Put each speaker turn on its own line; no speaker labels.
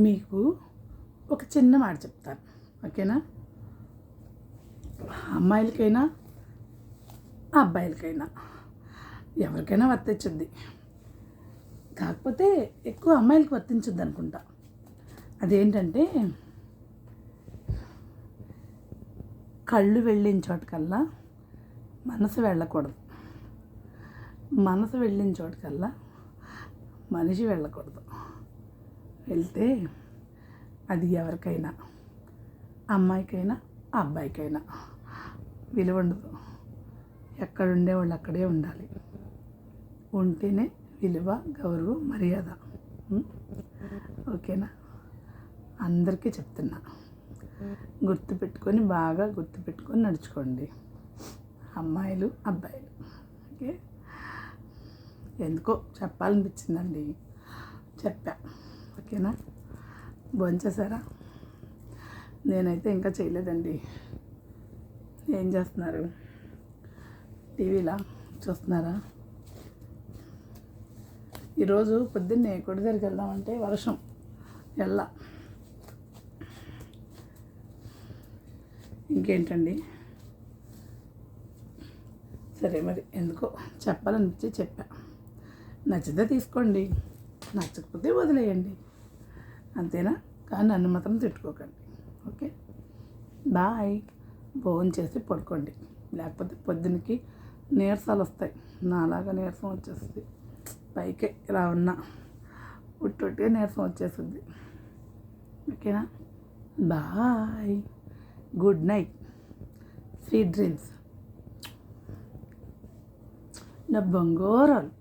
మీకు ఒక చిన్న మాట చెప్తాను, ఓకేనా? అమ్మాయిలకైనా అబ్బాయిలకైనా ఎవరికైనా వర్తించుద్ది, కాకపోతే ఎక్కువ అమ్మాయిలకి వర్తించుద్ది అనుకుంటా. అదేంటంటే, కళ్ళు వెళ్ళిన చోటకల్లా మనసు వెళ్ళకూడదు, మనసు వెళ్ళిన చోటకల్లా మనిషి వెళ్ళకూడదు. వెళ్తే అది ఎవరికైనా, అమ్మాయికైనా అబ్బాయికైనా విలువ ఉండదు. ఎక్కడ ఉండేవాళ్ళు అక్కడే ఉండాలి. ఉంటేనే విలువ, గౌరవం, మర్యాద. ఓకేనా? అందరికీ చెప్తున్నా, గుర్తుపెట్టుకొని, బాగా గుర్తుపెట్టుకొని నడుచుకోండి, అమ్మాయిలు అబ్బాయిలు. ఓకే? ఎందుకో చెప్పాలనిపించిందండి, చెప్పా. ఓకేనా? భోంచేశారా? నేనైతే ఇంకా చేయలేదండి. ఏం చేస్తున్నారు? టీవీలా చూస్తున్నారా? ఈరోజు పొద్దున్నే కొడి దగ్గరికి వెళ్దామంటే వర్షం ఇంకేంటండి? సరే, మరి ఎందుకో చెప్పాలనిపించి చెప్పా. నచ్చితే తీసుకోండి, నచ్చకపోతే వదిలేయండి, అంతేనా? కానీ నన్ను మాత్రం తిట్టుకోకండి. ఓకే? బాయ్. భోజనం చేసి పడుకోండి, లేకపోతే పొద్దునకి నీరసాలు వస్తాయి. నాలాగా నీరసం వచ్చేస్తుంది, పైకే ఇలా ఉన్నా ఉట్టొట్టిగా నీరసం వచ్చేస్తుంది. ఓకేనా? Bye, good night, sweet dreams, నా బంగారాలు.